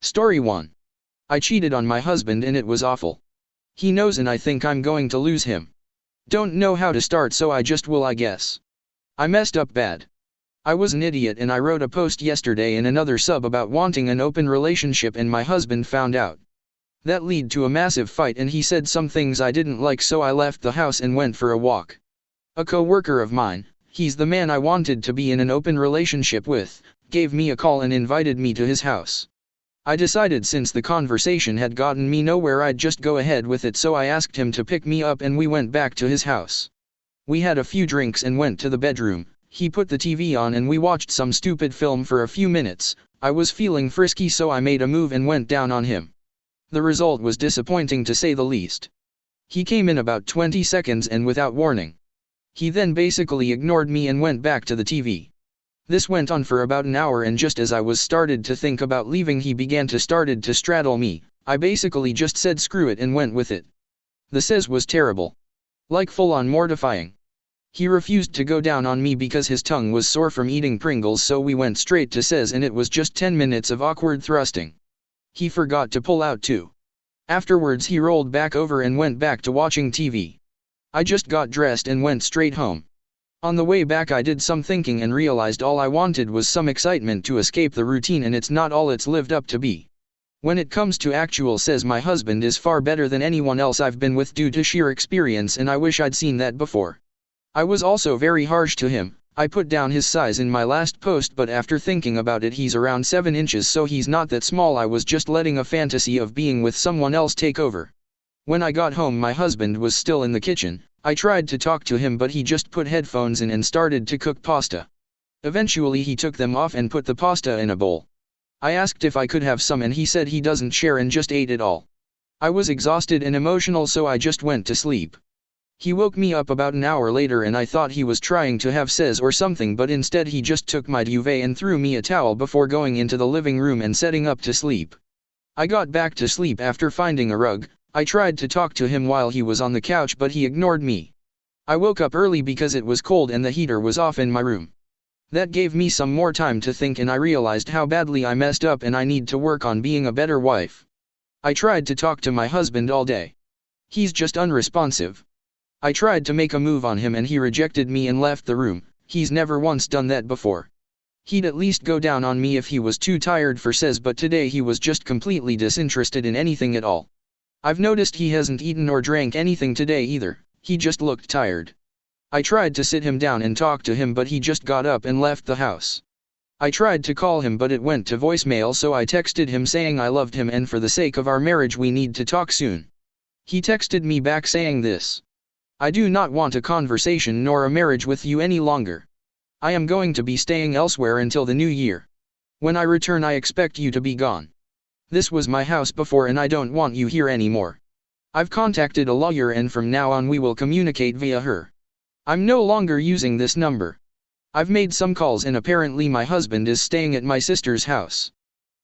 Story 1. I cheated on my husband and it was awful. He knows and I think I'm going to lose him. Don't know how to start, so I just will, I guess. I messed up bad. I was an idiot and I wrote a post yesterday in another sub about wanting an open relationship and my husband found out. That led to a massive fight and he said some things I didn't like, so I left the house and went for a walk. A co-worker of mine, he's the man I wanted to be in an open relationship with, gave me a call and invited me to his house. I decided since the conversation had gotten me nowhere I'd just go ahead with it, so I asked him to pick me up and we went back to his house. We had a few drinks and went to the bedroom. He put the TV on and we watched some stupid film for a few minutes. I was feeling frisky, so I made a move and went down on him. The result was disappointing to say the least. He came in about 20 seconds and without warning. He then basically ignored me and went back to the TV. This went on for about an hour and just as I was started to think about leaving he began to started to straddle me. I basically just said screw it and went with it. The says was terrible. Like full on mortifying. He refused to go down on me because his tongue was sore from eating Pringles, so we went straight to says and it was just 10 minutes of awkward thrusting. He forgot to pull out too. Afterwards he rolled back over and went back to watching TV. I just got dressed and went straight home. On the way back I did some thinking and realized all I wanted was some excitement to escape the routine, and it's not all it's lived up to be. When it comes to actual says, my husband is far better than anyone else I've been with due to sheer experience, and I wish I'd seen that before. I was also very harsh to him. I put down his size in my last post, but after thinking about it he's around 7 inches, so he's not that small. I was just letting a fantasy of being with someone else take over. When I got home my husband was still in the kitchen. I tried to talk to him but he just put headphones in and started to cook pasta. Eventually he took them off and put the pasta in a bowl. I asked if I could have some and he said he doesn't share and just ate it all. I was exhausted and emotional, so I just went to sleep. He woke me up about an hour later and I thought he was trying to have says or something, but instead he just took my duvet and threw me a towel before going into the living room and setting up to sleep. I got back to sleep after finding a rug. I tried to talk to him while he was on the couch but he ignored me. I woke up early because it was cold and the heater was off in my room. That gave me some more time to think and I realized how badly I messed up and I need to work on being a better wife. I tried to talk to my husband all day. He's just unresponsive. I tried to make a move on him and he rejected me and left the room. He's never once done that before. He'd at least go down on me if he was too tired for says, but today he was just completely disinterested in anything at all. I've noticed he hasn't eaten or drank anything today either. He just looked tired. I tried to sit him down and talk to him but he just got up and left the house. I tried to call him but it went to voicemail, so I texted him saying I loved him and for the sake of our marriage we need to talk soon. He texted me back saying this: I do not want a conversation nor a marriage with you any longer. I am going to be staying elsewhere until the new year. When I return I expect you to be gone. This was my house before and I don't want you here anymore. I've contacted a lawyer and from now on we will communicate via her. I'm no longer using this number. I've made some calls and apparently my husband is staying at my sister's house.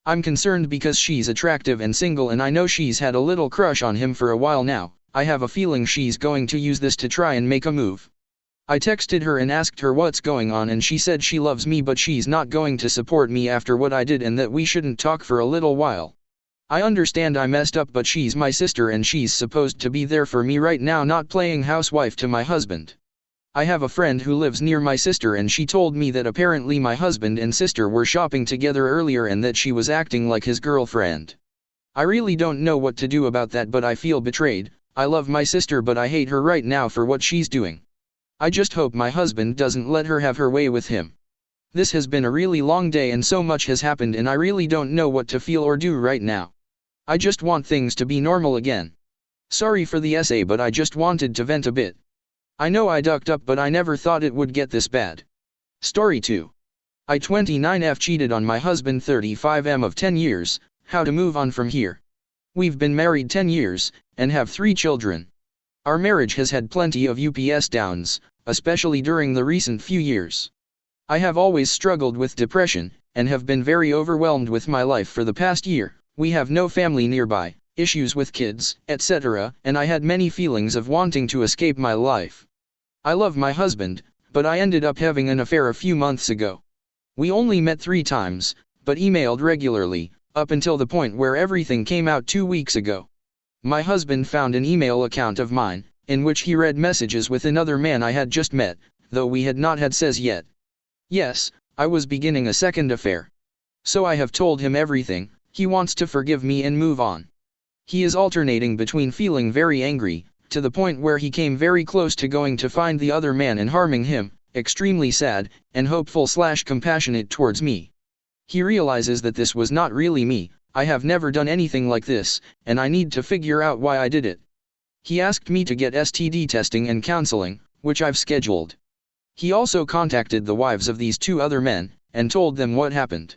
I'm concerned because she's attractive and single and I know she's had a little crush on him for a while now. I have a feeling she's going to use this to try and make a move. I texted her and asked her what's going on and she said she loves me but she's not going to support me after what I did and that we shouldn't talk for a little while. I understand I messed up but she's my sister and she's supposed to be there for me right now, not playing housewife to my husband. I have a friend who lives near my sister and she told me that apparently my husband and sister were shopping together earlier and that she was acting like his girlfriend. I really don't know what to do about that, but I feel betrayed. I love my sister but I hate her right now for what she's doing. I just hope my husband doesn't let her have her way with him. This has been a really long day and so much has happened and I really don't know what to feel or do right now. I just want things to be normal again. Sorry for the essay but I just wanted to vent a bit. I know I ducked up but I never thought it would get this bad. Story 2. I 29F cheated on my husband 35M of 10 years, how to move on from here. We've been married 10 years, and have 3 children. Our marriage has had plenty of ups downs, especially during the recent few years. I have always struggled with depression, and have been very overwhelmed with my life for the past year. We have no family nearby, issues with kids, etc., and I had many feelings of wanting to escape my life. I love my husband, but I ended up having an affair a few months ago. We only met 3 times, but emailed regularly. Up until the point where everything came out 2 weeks ago. My husband found an email account of mine, in which he read messages with another man I had just met, though we had not had sex yet. Yes, I was beginning a second affair. So I have told him everything. He wants to forgive me and move on. He is alternating between feeling very angry, to the point where he came very close to going to find the other man and harming him, extremely sad, and hopeful/compassionate towards me. He realizes that this was not really me. I have never done anything like this, and I need to figure out why I did it. He asked me to get STD testing and counseling, which I've scheduled. He also contacted the wives of these 2 other men, and told them what happened.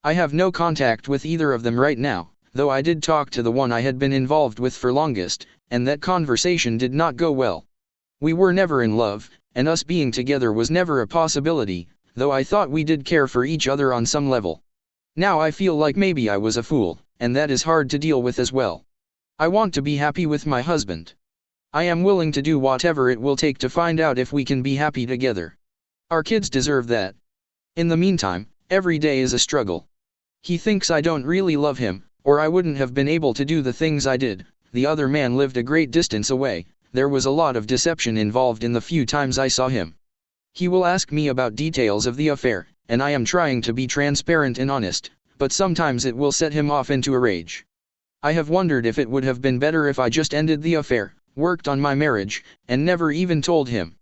I have no contact with either of them right now, though I did talk to the one I had been involved with for longest, and that conversation did not go well. We were never in love, and us being together was never a possibility, though I thought we did care for each other on some level. Now I feel like maybe I was a fool, and that is hard to deal with as well. I want to be happy with my husband. I am willing to do whatever it will take to find out if we can be happy together. Our kids deserve that. In the meantime, every day is a struggle. He thinks I don't really love him, or I wouldn't have been able to do the things I did. The other man lived a great distance away. There was a lot of deception involved in the few times I saw him. He will ask me about details of the affair, and I am trying to be transparent and honest, but sometimes it will set him off into a rage. I have wondered if it would have been better if I just ended the affair, worked on my marriage, and never even told him.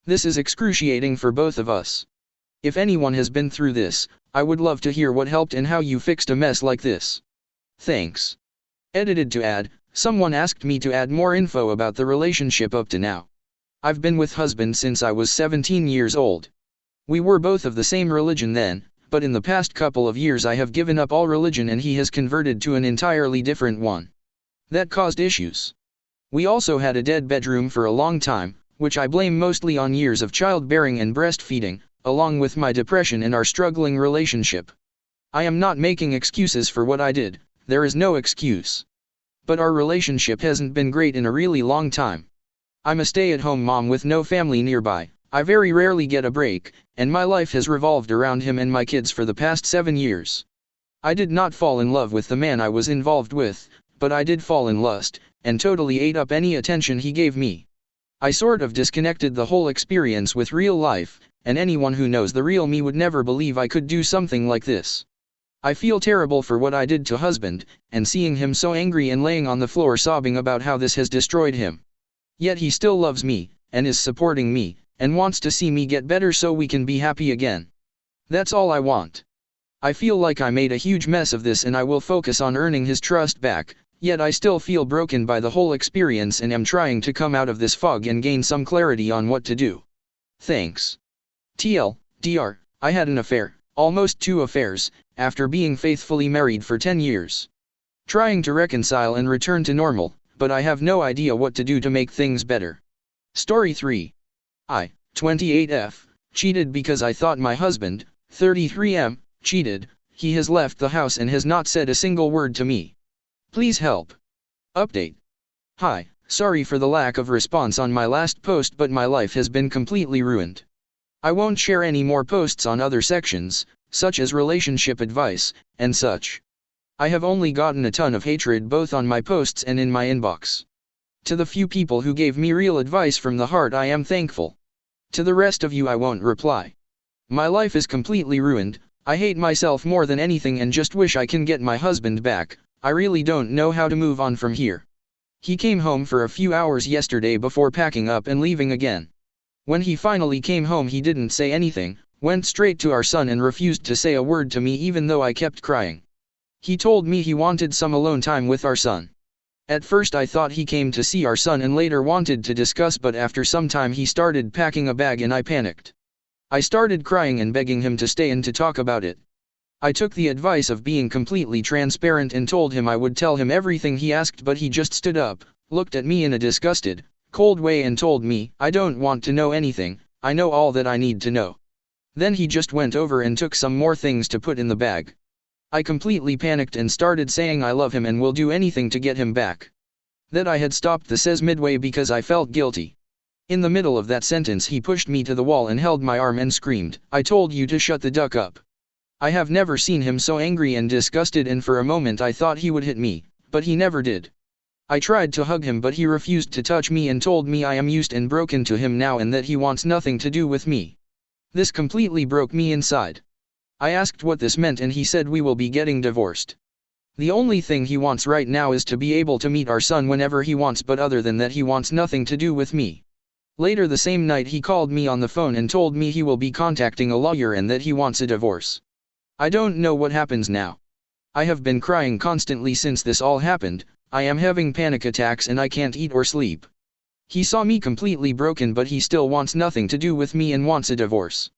This is excruciating for both of us. If anyone has been through this, I would love to hear what helped and how you fixed a mess like this. Thanks. Edited to add, someone asked me to add more info about the relationship up to now. I've been with husband since I was 17 years old. We were both of the same religion then, but in the past couple of years I have given up all religion and he has converted to an entirely different one. That caused issues. We also had a dead bedroom for a long time, which I blame mostly on years of childbearing and breastfeeding, along with my depression and our struggling relationship. I am not making excuses for what I did, there is no excuse. But our relationship hasn't been great in a really long time. I'm a stay-at-home mom with no family nearby. I very rarely get a break, and my life has revolved around him and my kids for the past 7 years. I did not fall in love with the man I was involved with, but I did fall in lust, and totally ate up any attention he gave me. I sort of disconnected the whole experience with real life, and anyone who knows the real me would never believe I could do something like this. I feel terrible for what I did to husband, and seeing him so angry and laying on the floor sobbing about how this has destroyed him. Yet he still loves me, and is supporting me, and wants to see me get better so we can be happy again. That's all I want. I feel like I made a huge mess of this and I will focus on earning his trust back, yet I still feel broken by the whole experience and am trying to come out of this fog and gain some clarity on what to do. Thanks. TL:DR, I had an affair, almost 2 affairs, after being faithfully married for 10 years. Trying to reconcile and return to normal, but I have no idea what to do to make things better. Story 3. I, 28F, cheated because I thought my husband, 33M, cheated. He has left the house and has not said a single word to me. Please help. Update. Hi, sorry for the lack of response on my last post, but my life has been completely ruined. I won't share any more posts on other sections, such as relationship advice, and such. I have only gotten a ton of hatred both on my posts and in my inbox. To the few people who gave me real advice from the heart I am thankful. To the rest of you I won't reply. My life is completely ruined. I hate myself more than anything and just wish I can get my husband back. I really don't know how to move on from here. He came home for a few hours yesterday before packing up and leaving again. When he finally came home he didn't say anything, went straight to our son and refused to say a word to me even though I kept crying. He told me he wanted some alone time with our son. At first I thought he came to see our son and later wanted to discuss, but after some time he started packing a bag and I panicked. I started crying and begging him to stay and to talk about it. I took the advice of being completely transparent and told him I would tell him everything he asked, but he just stood up, looked at me in a disgusted, cold way and told me, "I don't want to know anything, I know all that I need to know." Then he just went over and took some more things to put in the bag. I completely panicked and started saying I love him and will do anything to get him back. That I had stopped the says midway because I felt guilty. In the middle of that sentence he pushed me to the wall and held my arm and screamed, "I told you to shut the duck up." I have never seen him so angry and disgusted, and for a moment I thought he would hit me, but he never did. I tried to hug him, but he refused to touch me and told me I am used and broken to him now and that he wants nothing to do with me. This completely broke me inside. I asked what this meant and he said we will be getting divorced. The only thing he wants right now is to be able to meet our son whenever he wants, but other than that he wants nothing to do with me. Later the same night he called me on the phone and told me he will be contacting a lawyer and that he wants a divorce. I don't know what happens now. I have been crying constantly since this all happened. I am having panic attacks and I can't eat or sleep. He saw me completely broken, but he still wants nothing to do with me and wants a divorce.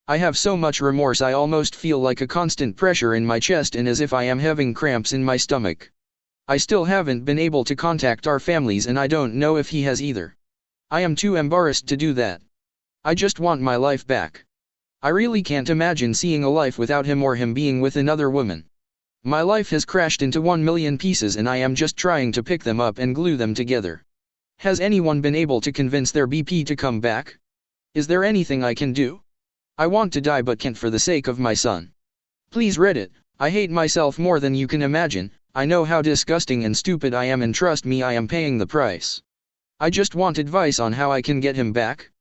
I have so much remorse, I almost feel like a constant pressure in my chest and as if I am having cramps in my stomach. I still haven't been able to contact our families and I don't know if he has either. I am too embarrassed to do that. I just want my life back. I really can't imagine seeing a life without him or him being with another woman. My life has crashed into 1,000,000 pieces and I am just trying to pick them up and glue them together. Has anyone been able to convince their BP to come back? Is there anything I can do? I want to die but can't for the sake of my son. Please Reddit, I hate myself more than you can imagine. I know how disgusting and stupid I am and trust me, I am paying the price. I just want advice on how I can get him back.